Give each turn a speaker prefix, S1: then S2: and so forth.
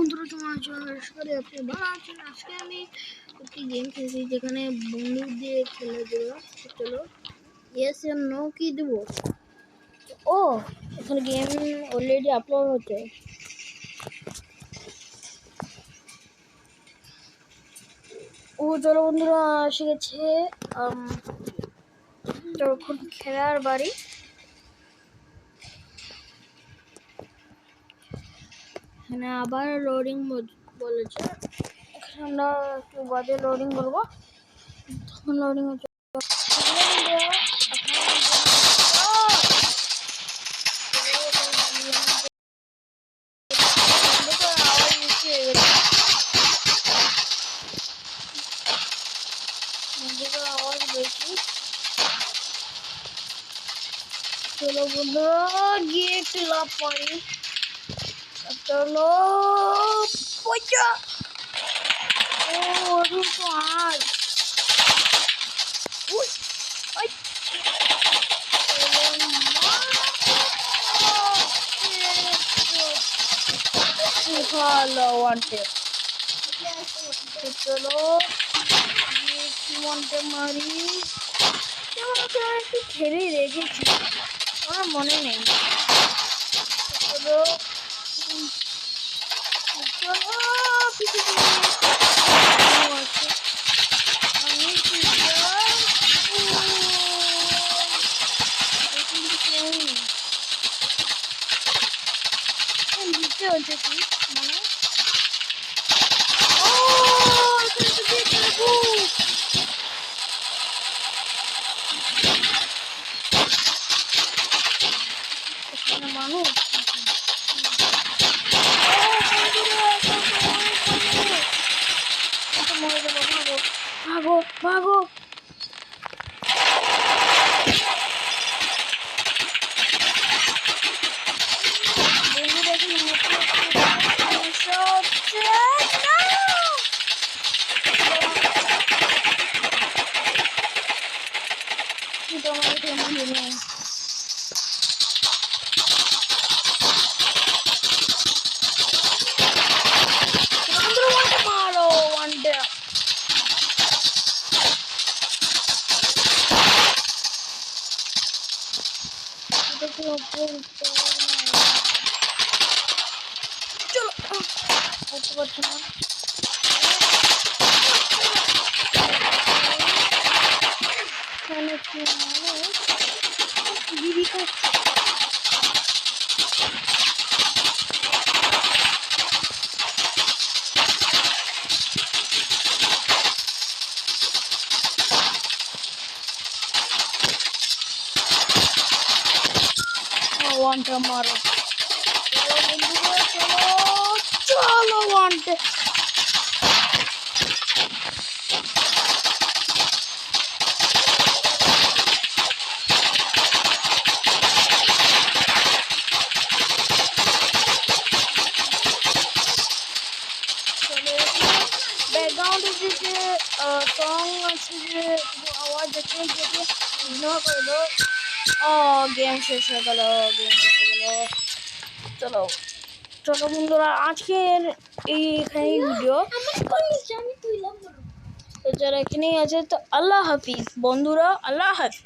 S1: বন্ধুরা কেমন আছো? আশা করি আপনি ভালো আছেন। আজকে আমি একটি গেম খেলছি যেখানে বন্ধু দিয়ে খেলে দেবো। চলো ইয়েস এর নো কি দেবো। ও এখানে গেম অলরেডি আপলোড হচ্ছে। ও চলো বন্ধুরা এসে গেছে। যখন খেলার বাড়ি এখানে আবার লোডিং বলেছে। এখানে আমরা একটু বাদে লোডিং করবো, তখন লোডিং হচ্ছে। আওয়াজ বেশি। চলো বন্ধুরা গিয়ে একটু লাভ পাই। চলো পয়সা ও তো আয় ভালো ওয়ান্টে। চলো ওয়ান্টে মারি। একটু খেলেই রেখেছি, আমার মনে নেই। চলো হচ্ছে কি মানে মানুষ ভাগো ভাগো। চলো করতে পারছি না। ওয়ানটা মারো। চলো ওয়ানটা ব্যাকগ্রাউন্ডে যে সং আছে, যে আওয়াজ দেখে যেতে ইগনোর করে দাও। গেম শেষ হয়ে গেল, চলো চলো বন্ধুরা আজকের এইখানে ভিডিও তো যারা এখানেই আছে তো আল্লাহ হাফিজ বন্ধুরা, আল্লাহ হাফিজ।